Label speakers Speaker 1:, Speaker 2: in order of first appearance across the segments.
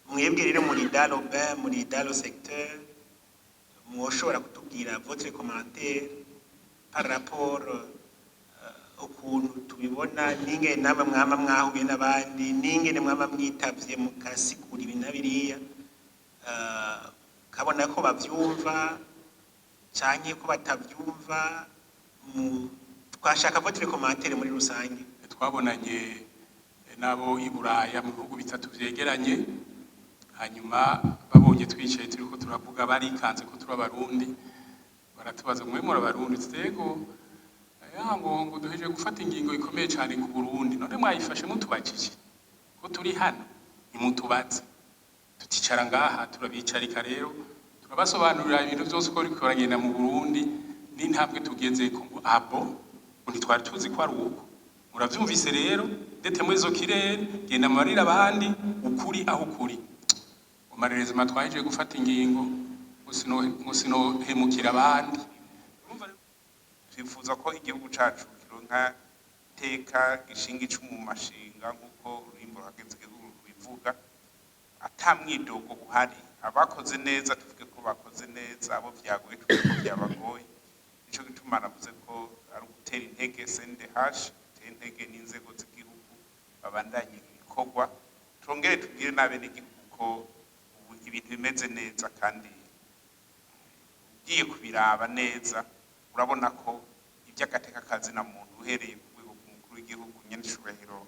Speaker 1: mwebwe rero muri Daloba muri Dalo secteur mwoshobora kutubwira votre commentaire par rapport ukuntu tubibona ninge nama mwama mwahuye n'abandi ninge mwama mwitavye mukasigura ibintu biriya kabona ko bavyumva canke ko batavyumva twashaka votre commentaire muri rusange.
Speaker 2: Twabonanye nabo iburaya mu bihugu bitatu vyegeranye, hanyuma babonye twicaye turiko turavuga barikanze ko turabarundi, baratubaza mwe muri abarundi tutego ngo duheje gufata ingingo ikomeye cyane ku Burundi, none mwayifashe mutubakije ko turi hano nimutubaze. Tuticara ngaha turabicarika rero turabasobanurira ibintu byose uko bikoragenda mu Burundi n'intambwe tugeze ko abo ntitwari tuzi ko ari uko. Muravyumvise rero ndete muri zo kirere genda marira abandi ukuri aho kuri. Umarereza matwaje gufata ingingo musino hemukira abandi.
Speaker 3: Twifuza ko igihugu cacu kironka teka gishinga icumu mu mashinga nkuko urimbo hageze bivuga atamwidogo uhari. Abakoze neza tuvuge ko bakoze neza, abo vyagoye tuvuge ko byabagoye. Ico gituma navuze ko ari ugutera intege CNDH, gutera intege n'inzego z'igihugu babandanye ibikorwa, tongere tubwire n'abene igihugu ko ibintu bimeze neza, kandi ugiye kubiraba neza urabona ko iby'agateka kazi na muntu uhereye ku rwego mukuru w'igihugu nyenishubahiro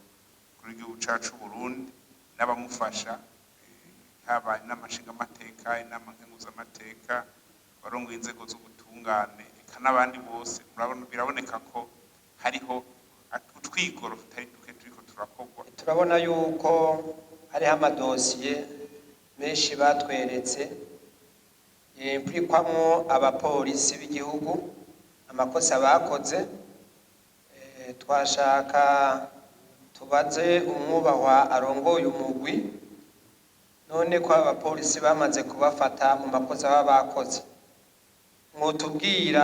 Speaker 3: kuri igihugu cacu Burundi n'abamufasha haba n'amashinga amateka inama nkenguzamateka barongoye inzego z'ubutungane eka n'abandi bose biraboneka ko hariho utwigoro tutari duke turiko turakorwa.
Speaker 4: Turabona yuko hariho amadosiye menshi batweretse impurikwamwo abapolisi b'igihugu amakosa bakoze. Twashaka tubaze umwubahwa arongoye umugwi, none ko abapolisi bamaze kubafata mu makosa baba bakoze, mwotubwira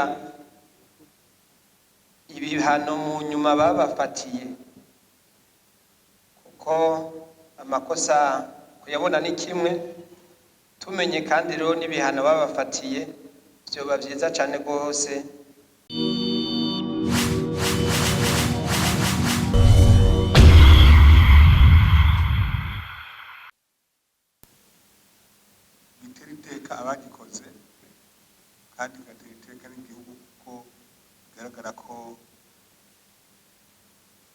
Speaker 4: ibihano mu nyuma babafatiye, kuko amakosa kuyabona ni kimwe, tumenye kandi rero n'ibihano babafatiye byoba byiza cyane rwose.
Speaker 5: Gitera iteka abagikoze kandi gatera iteka n'igihugu kuko bigaragara ko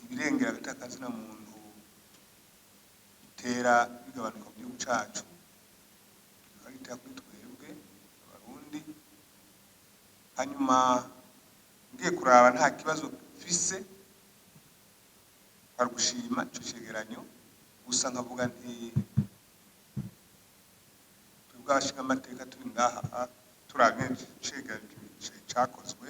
Speaker 5: ibirengera agatakazi na muntu bitera bigabanuka mu gihugu cacu, bitera kuri twebwe abarundi. Hanyuma ngiye kuraba nta kibazo mfise, ari gushima ico cegeranyo gusa nkavuga nti twebwashinga amateka turi ngaha turabye cegeranyo cakozwe,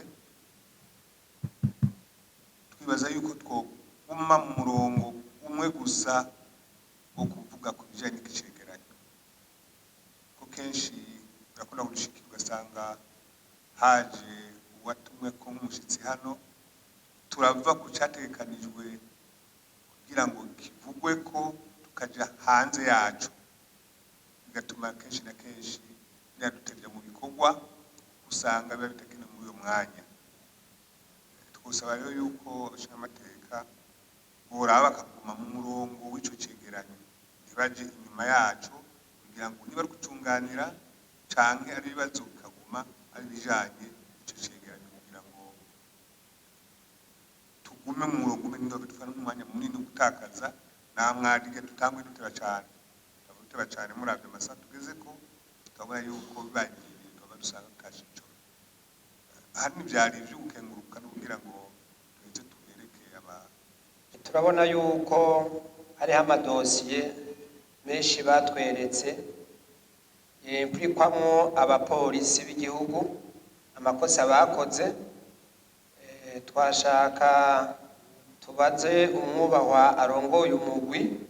Speaker 5: twibaza yuko twoguma mu murongo umwe gusa wo kuvuga ku bijanye n'icegeranyo, ko kenshi birakunda gushikira ugasanga haje uwatumwe ko nk'umushitsi hano, turava ku categekanijwe kugira ngo kivugwe ko tukaja hanze yacu, bigatuma kenshi na kenshi biradutevya mu bikorwa, usanga biba bitakenewe muri uyo mwanya. Twosaba rero yuko abashinga amateka boraba bakaguma mu murongo w'ico cegeranyo, ntibaje inyuma yacu kugira ngo niba ari gucunganira canke ari ibibazo bikaguma ari bijanye ico cegeranyo, kugira ngo tugume mu murongo umwe, niba bitwara n'umwanya munini wo gutakaza namwarige tutangwe duteba cane muravye amasaha tugeze ko tukabona yuko bibaye ibintu abadusanga tutashe ico hari n'ivyari ivyo gukenguruka no kugira ngo tuheze tubereke
Speaker 4: turabona yuko hariho amadosiye menshi batweretse impurikwamwo abapolisi b'igihugu amakosa bakoze. Twashaka tubaze umwubahwa arongoye umugwi,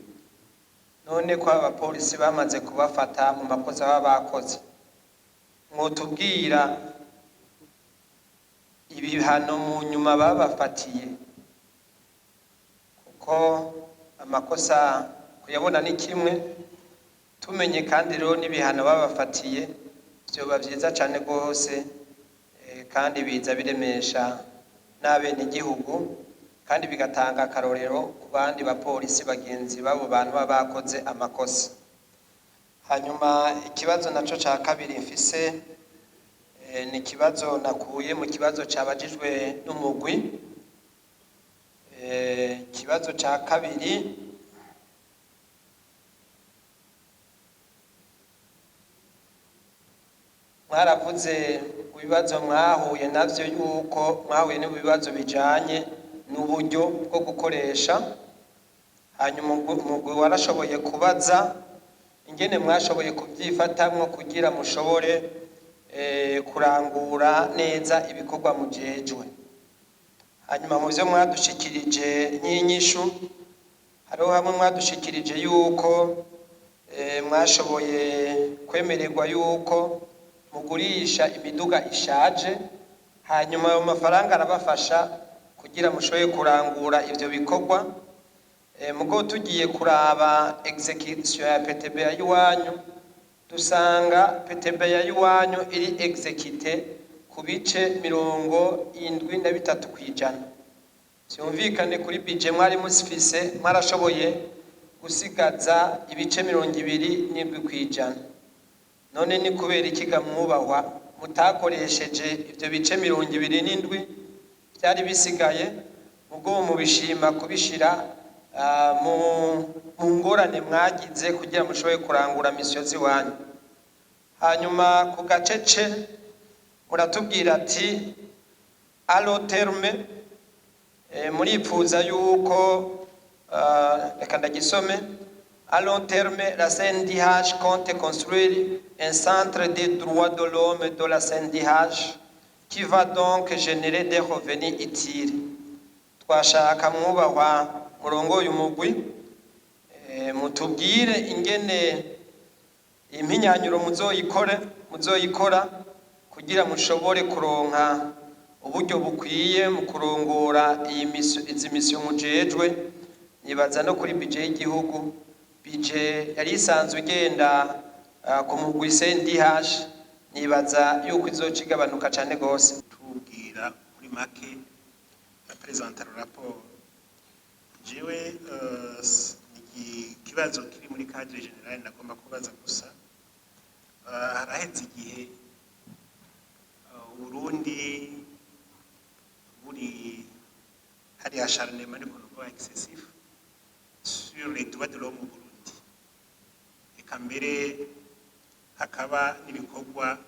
Speaker 4: none ko abapolisi bamaze kubafata mu makosa baba bakoze, mwotubwira ibihano mu nyuma babafatiye, kuko amakosa kuyabona ni kimwe, tumenye kandi rero n'ibihano babafatiye byoba byiza cyane rwose, kandi biza biremesha n'abenegihugu kandi bigatanga akarorero ku bandi bapolisi bagenzi babo bantu baba bakoze amakosa. Hanyuma ikibazo naco ca kabiri mfise ni ikibazo nakuye mu kibazo cabajijwe n'umugwi. Ikibazo ca kabiri mwaravuze ibibazo mwahuye navyo yuko mwahuye n'ibibazo bijanye n'uburyo bwo gukoresha, hanyuma umugwi warashoboye kubaza ingene mwashoboye kubyifatamwo kugira mushobore kurangura neza ibikorwa mujejwe. Hanyuma mu byo mwadushikirije nk'inyishu, hariho hamwe mwadushikirije yuko mwashoboye kwemererwa yuko mugurisha imiduga ishaje, hanyuma ayo mafaranga arabafasha kugira mushoboye kurangura ivyo bikorwa. Mugo tugiye kuraba execution ya PTB ya iwanyu, dusanga PTB ya iwanyu iri execute ku bice 73 kwijana. Vyumvikane kuri budget mwari musifise mwarashoboye gusigaza ibice 27 kwijana. None ni kubera ikiga mwubahwa mutakoresheje ivyo bice 27 byari bisigaye, mugo mubishima kubishira mu ngorane mwagize kugira mushoboye kurangura misiyo ziwanyu. Hanyuma ku gacece muratubwira ati à long terme muripfuza yuko reka ndagisome. À long terme, la CNDH compte construire un centre des droits de l'homme de la CNDH qui va donc générer des revenus utiles. Twashaka mwubahwa murongoye umugwi mutubwire ingene impinyanyuro muzoyikora kugira mushobore kuronka uburyo bukwiye mu kurongora izi misiyo mujejwe. Nibaza no kuri budget y'igihugu, budget yari isanzwe igenda ku mugwi CNDH, nibaza yuko izoca igabanuka cane gose.
Speaker 1: Tubwira muri make na presenter rapport jewe ikibazo kiri muri cadre general nagomba kubaza gusa. Haraheze igihe Burundi buri hari acharnement excessif sur les droits de l'homme au Burundi, eka mbere hakaba n'ibikorwa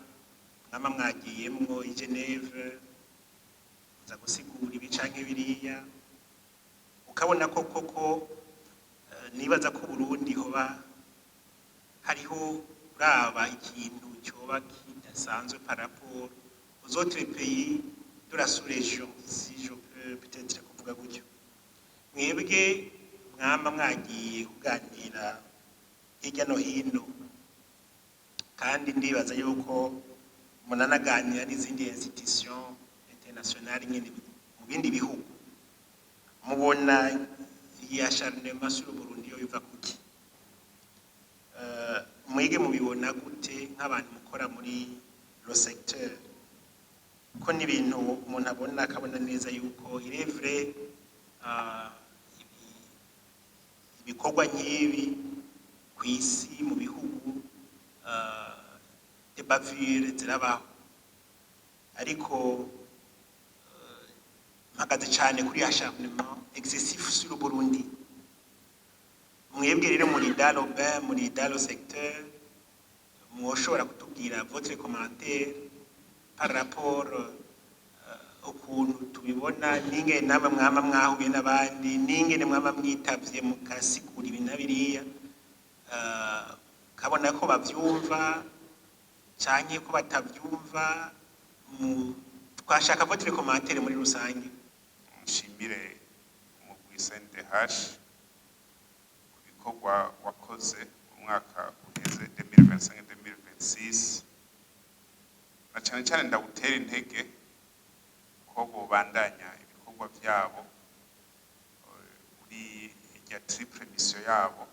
Speaker 1: mwama mwagiyemwo i Geneve uza gusigura ibi canke biriya, ukabona ko koko nibaza ko Burundi hoba hariho uraba ikintu cyoba kidasanzwe par rapport aux autres pays de la sous-région, si je peux peut-être kuvuga gutyo. Mwebwe mwama mwagiye kuganira hirya no hino, kandi ndibaza yuko munanaganira n'izindi institution internationale nyene mu bindi bihugu, mubona iyi acharnement sur Burundi yo biva kuki? Mwege mubibona gute nk'abantu mukora muri le secteur? Ko n'ibintu umuntu abona akabona neza yuko il est vrai ibikorwa nk'ibi ku isi mu bihugu de bavure zirabaho, ariko mpagaze cyane kuri acharnement excessif sur Burundi. Mwebwe rero muri dans le secteur, mwoshobora kutubwira votre commentaire par rapport ukuntu tubibona, n'ingene namwe mwama mwahuye n'abandi, n'ingene mwama mwitavye mukasigura ibi na biriya, kabona ko bavyumva canke ko batavyumva. Twashaka votre commentaire muri rusange.
Speaker 3: Nshimire umugwi CNDH ku bikorwa wakoze mu mwaka uheze 2025-2026, na cyane cyane ndagutera intege ko bobandanya ibikorwa byabo muri irya triple mission yabo,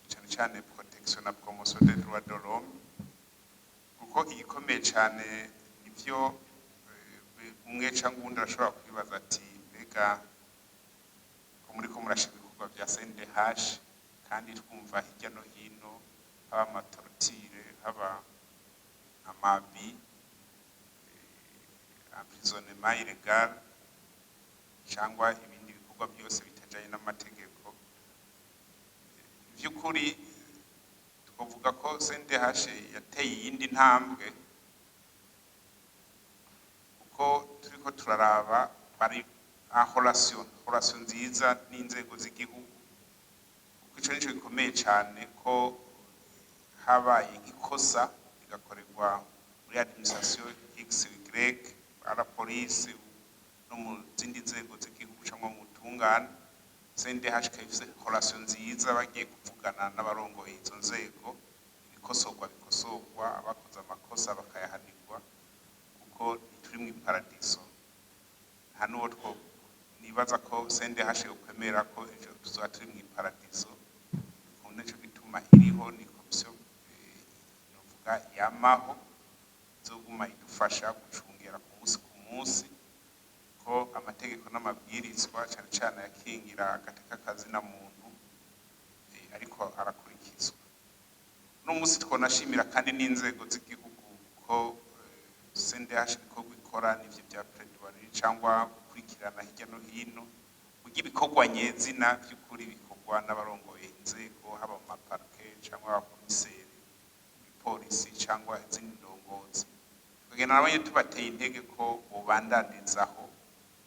Speaker 3: cyane cane protection na promotion des droits de l'homme kuko igikomeye cane nivyo umwe canke uwundi arashobora kwibaza ati mbega ko muriko murashima ibikorwa vya CNDH kandi twumva hirya no hino haba amatortire haba amabi emprisonnement illégal cyangwa ibindi bikorwa byose bitajanye n'amategeko vy'ukuri twavuga ko CNDH yateye iyindi ntambwe kuko turiko turaraba bari relation nziza n'inzego z'igihugu kuko ico nico gikomeye cane ko habaye ikosa rigakorerwa muri administration XY ara police no mu zindi nzego z'igihugu cyangwa mu tungane CNDH kayifise relation nziza bagiye kuvugana n'abarongoye izo nzego bikosorwa abakoze amakosa bakayahanirwa kuko turi mu paradiso hano two nibaza ko CNDH yokwemera ko ejo tuzoba turi mu paradiso kuko cyo gituma iriho ni komisiyo novuga yamaho zoguma idufasha gucungera ku munsi ko amategeko n'amabwirizwa cyane cyane yakingira agateka kazina muntu ariko arakurikizwa no munsi twonashimira kandi n'inzego z'igihugu ko CNDH bikorwa ikora n'ivyo bya plaidoirie cyangwa gukurikirana hirya no hino kugira ibikorwa nyezina by'ukuri bikorwa n'abarongoye inzego haba mu maparke cyangwa abakomiseri polisi cyangwa izindi ndongozi kugena nabanye tubateye intege ko bobandanizaho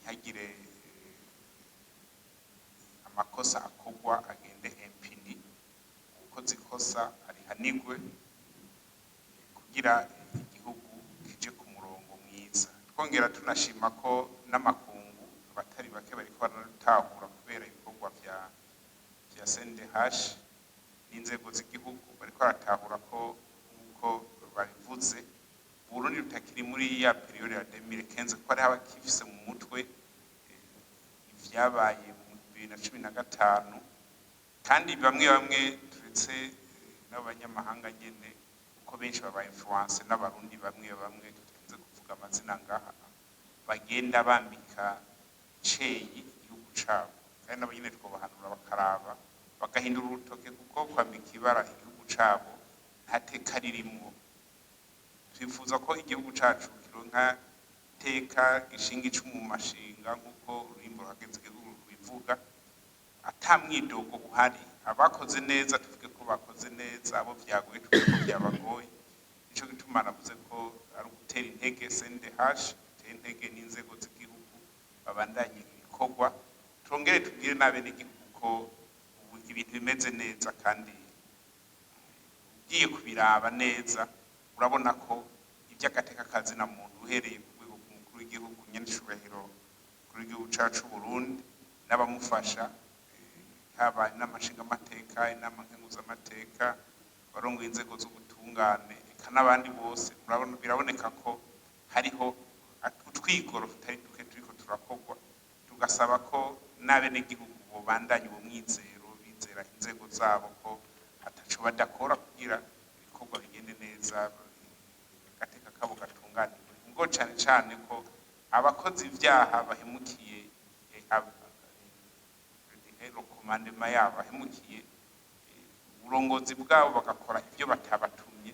Speaker 3: ntihagire amakosa akogwa agende impini ukoze ikosa arihanirwe kugira igihugu kije ku murongo mwiza twongera tunashima ko n'amakungu abatari bake bariko baratahura kubera ibikorwa vya CNDH n'inzego z'igihugu bariko baratahura ko uko babivuze Burundi rutakiri muri ya periode ya 2015 ko ari abakifise mu mutwe ivyabaye mu 2015 kandi bamwe turetse n'abanyamahanga nyene uko benshi baba influence n'abarundi bamwe tutenze kuvuga amazina ngaha bagenda bambika ceyi igihugu cabo kandi nabo nyene twobahanura bakaraba bagahindura urutoke kuko kwambika ibara igihugu cabo ntateka ririmwo twifuza ko igihugu cacu kironka teka gishinga icumu mu mashinga nk'uko ururimbo ruhageze igihugu bivuga atamwidogo uhari abakoze neza tuvuge ko bakoze neza abo vyagoye tuvuge ko vyabagoye nico gituma navuze ko ari ugutera intege CNDH gutera intege n'inzego z'igihugu babandanye ibikorwa tongere tubwire n'abene igihugu ko ibintu bimeze neza kandi ugiye kubiraba neza urabona ko iby'agateka kazina muntu uhereye ku rwego mukuru w'igihugu nyenishubahiro kuri igihugu cacu Burundi n'abamufasha haba n'amashinga amateka inama nkenguzamateka barongoye inzego zo gutungane eka n'abandi bose biraboneka ko hariho utwigoro tutari duke turiko turakogwa tugasaba ko n'abene igihugu bobandanye uwo mwizero bizera inzego zabo ko ataco badakora kugira ibikorwa bigende neza gateka kabo gatunganirwe ngo cane ko abakozi ivyaha bahemukiye komandema yabo bahemukiye uburongozi bwabo bagakora ivyo batabatumye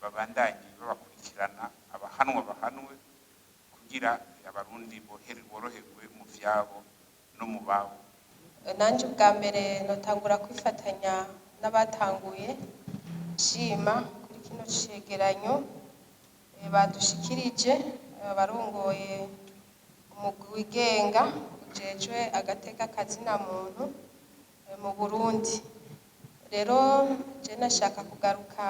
Speaker 3: babandanye babakurikirana bahanwe kugira abarundi boroherwe mu vyabo no mu babo
Speaker 6: nanje bwa mbere notangura kwifatanya n'abatanguye shima kuri kino cegeranyo badushikirije barongoye umugwi wigenga ujejwe agateka kazina muntu mu Burundi rero je nashaka kugaruka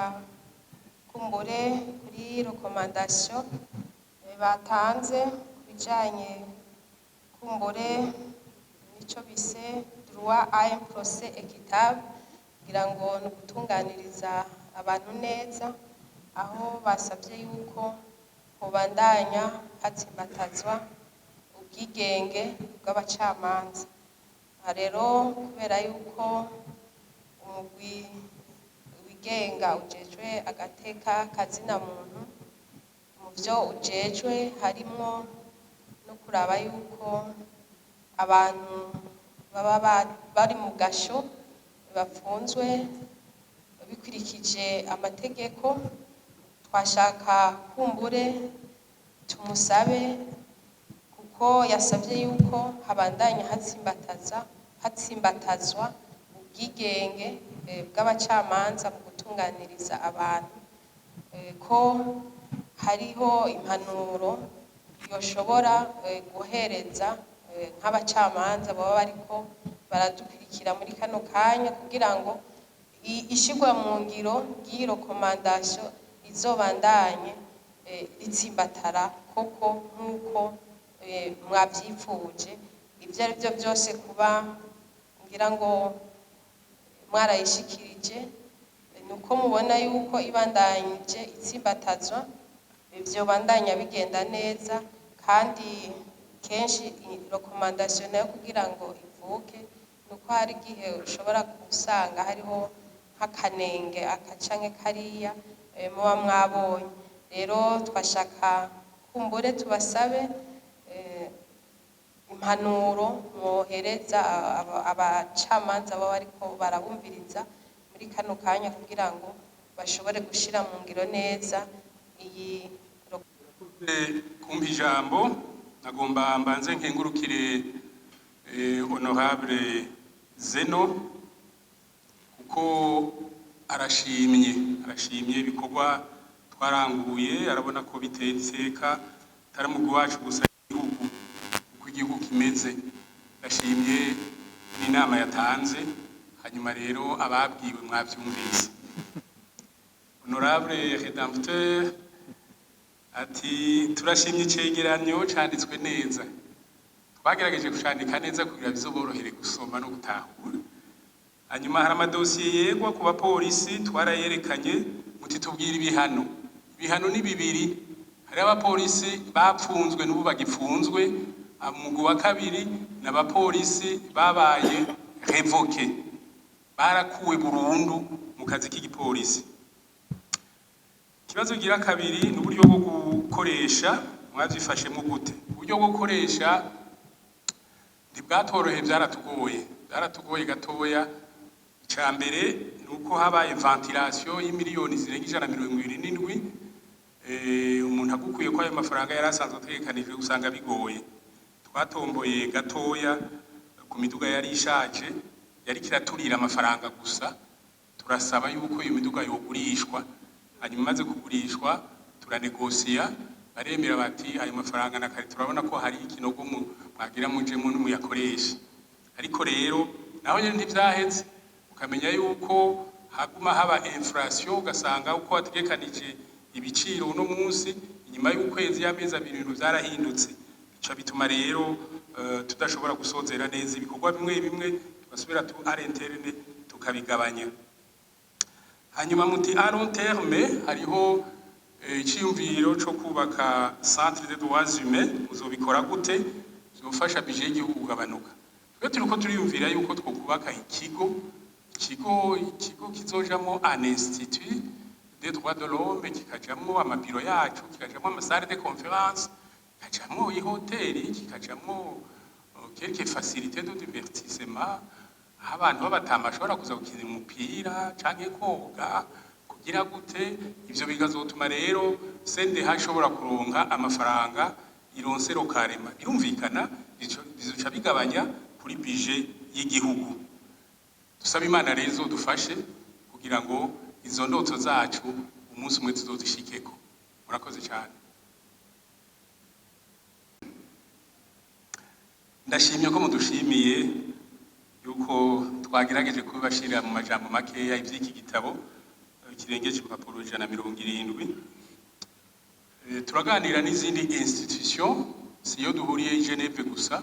Speaker 6: kumbure kuri recommandation batanze kubijanye kumbure nico bise droit à un procès équitable kugira ngo nugutunganiriza abantu neza aho basabye yuko kubandanya hatsimbatazwa ubwigenge bw'abacamanza rero kubera yuko umugwi wigenga ujejwe agateka kazina muntu, mu byo ujejwe harimwo no kuraba yuko abantu baba bari mu gasho bafunzwe bikurikije amategeko. Twashaka kumbure tumusabe kuko yasabye yuko habandanya hatsimbatazwa ubwigenge bw'abacamanza mu gutunganiriza abantu, ko hariho impanuro yoshobora guhereza nk'abacamanza baba bariko baradukurikira muri kano kanya, kugira ngo ishigwa mu ngiro ry'iyi rekomandasiyo izobandanye ritsimbatara koko nk'uko mwavyifuje. Ivyo ari byo byose kuba ngira ngo mwarayishikirije, nuko mubona yuko ibandanyije itsimbatazwa vyobandanya bigenda neza, kandi kenshi rekomandasiyo nayo kugira ngo ivuke nuko hari igihe ushobora gusanga hariho nk'akanenge canke kariya muba mwabonye. Rero twashaka kumbure tubasabe impanuro mwohereza abacamanza baba bariko barabumviriza muri kano kanya kugira ngo bashobore gushira mu ngiro neza iyi
Speaker 2: kumpa ijambo. Nagomba mbanze nkengurukire honorable Zeno kuko arashimye ibikorwa twaranguye, arabona ko biteye iteka atari umugwi wacu gusa igihugu uko igihugu kimeze. Ndashimye n'inama yatanze, hanyuma rero ababwiwe mwavyumvise. Honorable Redempteur ati turashimye icegeranyo canditswe neza, twagerageje kucandika neza kugira bizoborohere gusoma no gutahura. Hanyuma hari amadosiye yegwa ku bapolisi twarayerekanye, muti tubwira ibihano. Ibihano ni bibiri, hari abapolisi bapfunzwe n'ubu bagipfunzwe, umugwi wa kabiri n'abapolisi babaye revoke, barakuwe burundu mu kazi k'igipolisi. Ikibazo gira kabiri n'uburyo bwo gukoresha, mwavyifashemwo gute? Uburyo bwo gukoresha ntibwatorohe, byaratugoye gatoya. Icya mbere ni uko habaye ventilation y'imiliyoni zirenga 127, umuntu agukuye ko ayo mafaranga yari asanzwe ategekanijwe usanga bigoye. Twatomboye gatoya ku miduga yari ishaje, yari kiraturira amafaranga gusa, turasaba yuko iyo miduga yogurishwa. Hanyuma maze kugurishwa turanegosiya, baremera bati ayo mafaranga nakari turabona ko hari ikinogo mwagira mujemo n'umuyakoresha. Ariko rero naho nyene ntivyaheze, ukamenya yuko haguma haba inflation, ugasanga uko wategekanije ibiciro uno munsi inyuma y'ukwezi y'amezi abiri ibintu vyarahindutse. Bica bituma rero tudashobora gusozera neza ibikorwa bimwe bimwe, tugasubira à l'interne tukabigabanya. Hanyuma muti à long terme hariho iciyumviro cyo kubaka centre de droits humains, muzobikora gute? Zofasha budget y'igihugu kugabanuka. Twe turiko turiyumvira yuko twokubaka ikigo kizojamo un institut des droits de l'homme, kikajamo amabiro yacu, kikajamo amasalle de conférence, kikajamo ihoteli, kikajamo quelques facilités de divertissement, abantu babatama bashobora kuza gukina umupira canke koga kugira gute. Ivyo bigazotuma rero sende hashobora kuronka amafaranga ironsero karema, birumvikana bizoca bigabanya kuri budget y'igihugu. Dusaba Imana rero dufashe kugira ngo izo ndoto zacu umunsi umwe tuzozishikeko. Murakoze cyane. Ndashimye ko mudushimiye yuko twagerageje kubashira mu majambo makeya ivy'iki gitabo kirengeje impapuro 170. Turaganira n'izindi institution, siyo duhuriye i Geneve gusa,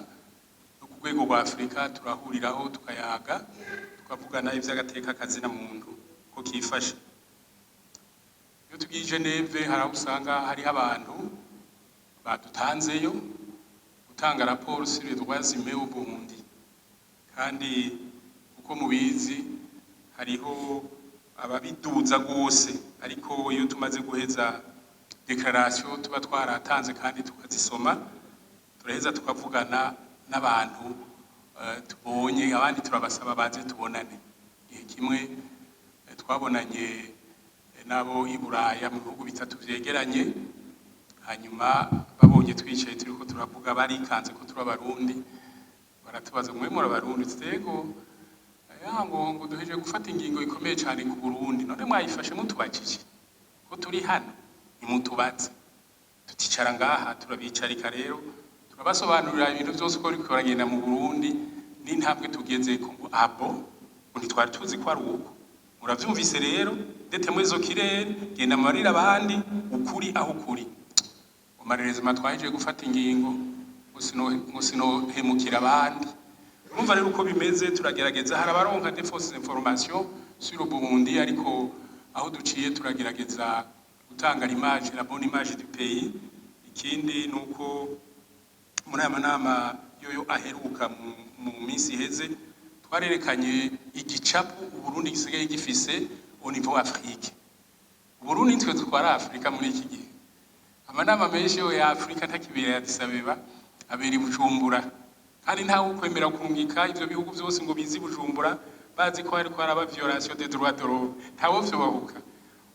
Speaker 2: no ku rwego rwa Afrika turahuriraho tukayaga, tukavugana ivy'agateka kazina muntu ko kifashe. Iyo tugiye i Geneve hari usanga hariho abantu badutanzeyo gutanga raporo sur les droits humains au Burundi, kandi uko mubizi hariho ababiduza gose, ariko iyo tumaze guheza declaration tuba twaratanze kandi tukazisoma, turaheza tukavugana n'abantu tubonye, abandi turabasaba baze tubonane. Igihe kimwe twabonanye nabo i Buraya mu bihugu bitatu vyegeranye, hanyuma babonye twicaye turiko turavuga barikanze ko turi abarundi, baratubaza mwe muri abarundi, tutego ngo duheje gufata ingingo ikomeye cyane ku Burundi, none mwayifashe mutubakije ko turi hano, nimutubaze. Tuticara ngaha turabicarika rero turabasobanurira ibintu byose uko biriko biragenda mu Burundi n'intambwe tugezeko. Ngo abo ntitwari tuzi ko ari uko, muravyumvise rero, ndete muri zo kirere genda marira abandi ukuri aho kuri. Umarerezima twaheje gufata ingingo musino hemukira abandi. Urumva rero uko bimeze, turagerageza, hari abaronka des fausses informations sur le Burundi, ariko aho duciye turagerageza gutanga l'image, la bonne image du pays. Ikindi nuko muri aya manama yoyo aheruka mu minsi iheze twarerekanye igicapu Uburundi gisigaye gifise au niveau Afrique. Uburundi nitwe twara Afrika muri iki gihe. Amanama menshi yo ya Afrika ntakibera ya Addis Abeba, abera i Bujumbura, kandi ntawe ukwemera kurungika ivyo bihugu byose ngo bizi Bujumbura bazi ko hariko haraba violation des droits de l'homme. Ntawe vyobahuka.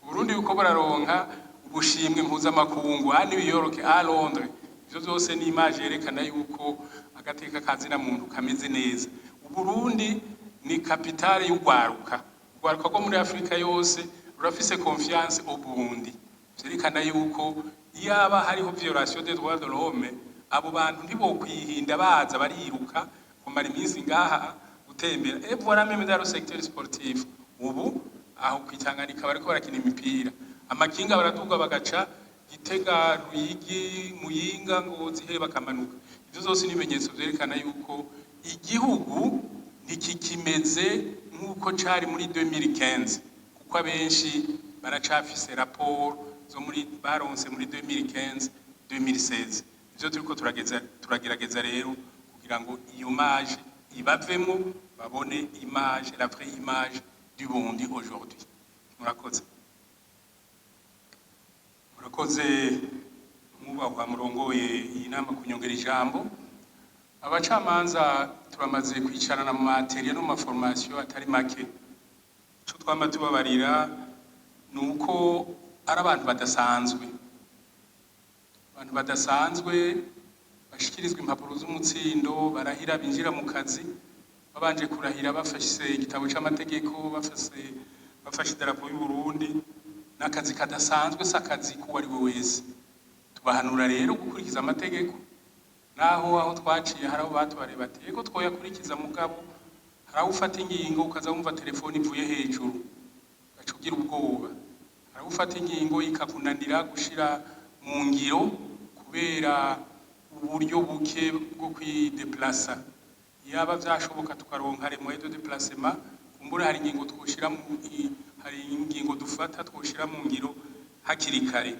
Speaker 2: Uburundi uko bararonka ubushimwe mpuzamakungu ha New York, ha Londres, ivyo byose ni image yerekana yuko agateka kazina muntu kameze neza. Uburundi ni capitale y'ugwaruka, ugwaruka rwo muri Afrika yose rurafise confiance au Burundi. Vyerekana yuko iyaba hariho violation des droits de l'homme, abo bantu ntibokwihinda baza bariruka kumara iminsi ngaha gutembera. Et voilà même dans le secteur sportif, ubu aho kwitanganyika bariko barakina imipira, amakinga baraduga bagaca Gitega, Ruyigi, Muyinga, Ngozi, he bakamanuka. Ivyo zose ni ibimenyetso vyerekana yuko igihugu ntikikimeze nk'uko cari muri 2015, kuko abenshi baracafise rapport zo muri baronse muri 2015 2016. Ivyo turiko turagerageza rero kugira ngo iyo image ibavemo, babone image, la vraie image du Burundi aujourd'hui. Murakoze. Murakoze mwubahwa murongoye iyi nama kunyongera ijambo. Abacamanza turamaze kwicarana mu materia no mu formation atari make. Cyo twama tubabarira nuko ari abantu badasanzwe. Abantu badasanzwe bashikirizwa impapuro z'umutsindo, barahira binjira mu kazi, babanje kurahira bafashe igitabo c'amategeko, bafashe idarapo y'u Burundi, n'akazi kadasanzwe s'akazi kuwa ari we wese. Tubahanura rero gukurikiza amategeko, naho aho twaciye hari abo batubare bateko twoyakurikiza mugabo hari ufata ingingo ukaza wumva telefone ivuye hejuru gacugira ubwoba, hari ufata ingingo ikakunanira gushira mu ngiro kubera uburyo buke bwo kwideplacer. Yaba vyashoboka tukaronka les moyens de déplacement, kumbura hari ingingo twoshira hari ingingo dufata twoshira mu ngiro hakiri kare.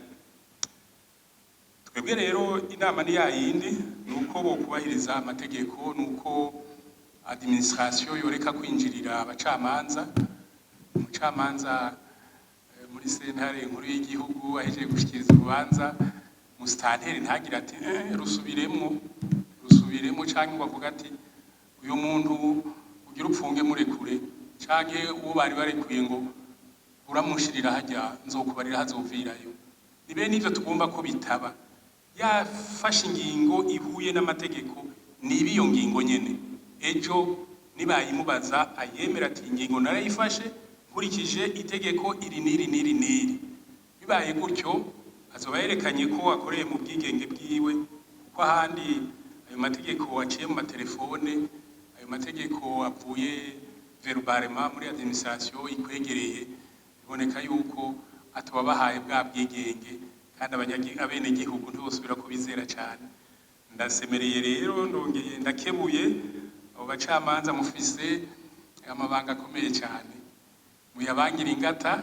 Speaker 2: Twebwe rero inama ni yayindi, nuko bo kubahiriza amategeko, nuko administration yoreka kwinjirira abacamanza. Umucamanza muri sentare nkuru y'igihugu ahejeje gushikiriza urubanza, musitanteri ntagira ati rusubiremo canke ngo avuga ati uyu muntu ugira upfunge murekure, canke uwo bari barekuye ngo uramushirira hajya nzokubarira hazovirayo. Nibe nivyo tugomba ko bitaba. Yafashe ingingo ihuye n'amategeko, niba iyo ngingo nyene ejo nibayimubaza ayemera ati ingingo narayifashe nkurikije itegeko iri niri. Bibaye gutyo azoba yerekanye ko akoreye mu bwigenge bwiwe, ko ahandi ayo mategeko waciye mu matelefone, ayo mategeko avuye verbalement muri administration ikwegereye, biboneka yuko atubabahaye bwa bwigenge, kandi abene gihugu ntibosubira kubizera cyane. Ndasemereye rero ndongeye ndakebuye abo bacamanza mufise amabanga akomeye cyane, muyabangira ingata,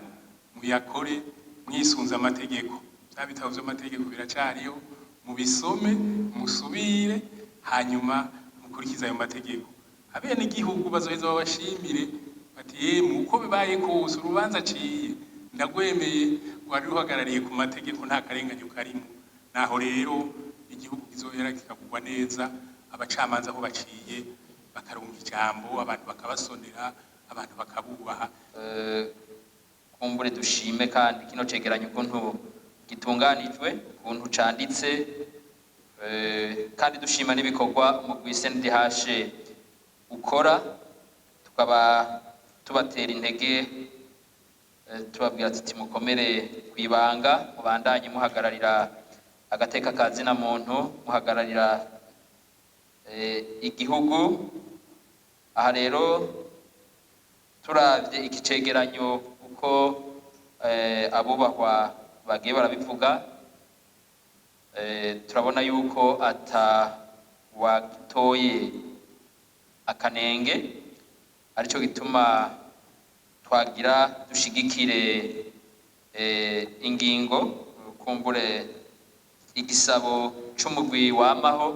Speaker 2: muyakore mwisunza amategeko. Bya bitabo by'amategeko biracariyo, mubisome musubire, hanyuma mukurikiza ayo mategeko. Abene gihugu bazoheza babashimire bati muko bibaye kose urubanza aciye ndagwemeye wari ruhagarariye ku mategeko nta karenganyo karimo, naho rero igihugu kizohera kikagurwa neza, abacamanza aho baciye bakaronka ijambo, abantu bakabasonera, abantu bakabubaha.
Speaker 7: Kumbure dushime kandi kino cegeranyo ukuntu gitunganijwe, ukuntu canditse, kandi dushima n'ibikorwa mu CNDH ukora, tukaba tubatera intege tubabwira tuti mukomere kwibanga, mubandanye muhagararira agateka kazina muntu, muhagararira igihugu. Aha rero turavye iki cegeranyo uko abubahwa bagiye barabivuga, turabona yuko ata watoye akanenge, arico gituma twagira dushigikire ingingo kumbure igisabo c'umugwi wamaho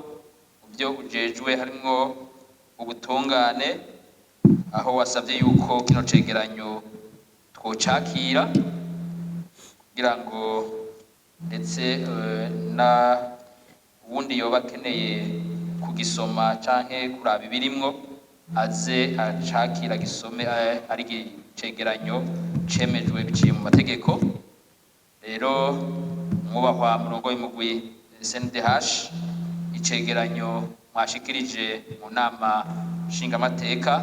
Speaker 7: byo ujejwe harimwo ubutungane, aho wasavye yuko kino cegeranyo twocakira kugira ngo ndetse na ubundi yoba akeneye kugisoma canke kuraba ibirimwo aze acakira gisome ari cegeranyo cemejwe biciye mu mategeko. Rero mwubahwa murongoye umugwi CNDH, icegeranyo mwashikirije mu nama nshingamateka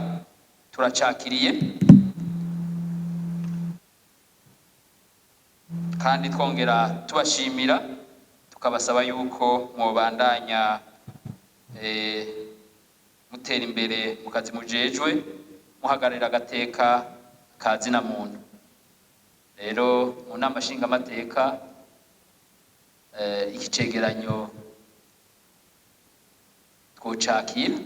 Speaker 7: turacakiriye, kandi twongera tubashimira, tukabasaba yuko mwobandanya mutera imbere mu kazi mujejwe, muhagararira agateka kazina muntu. Rero mu nama nshingamateka iki cegeranyo twocakira.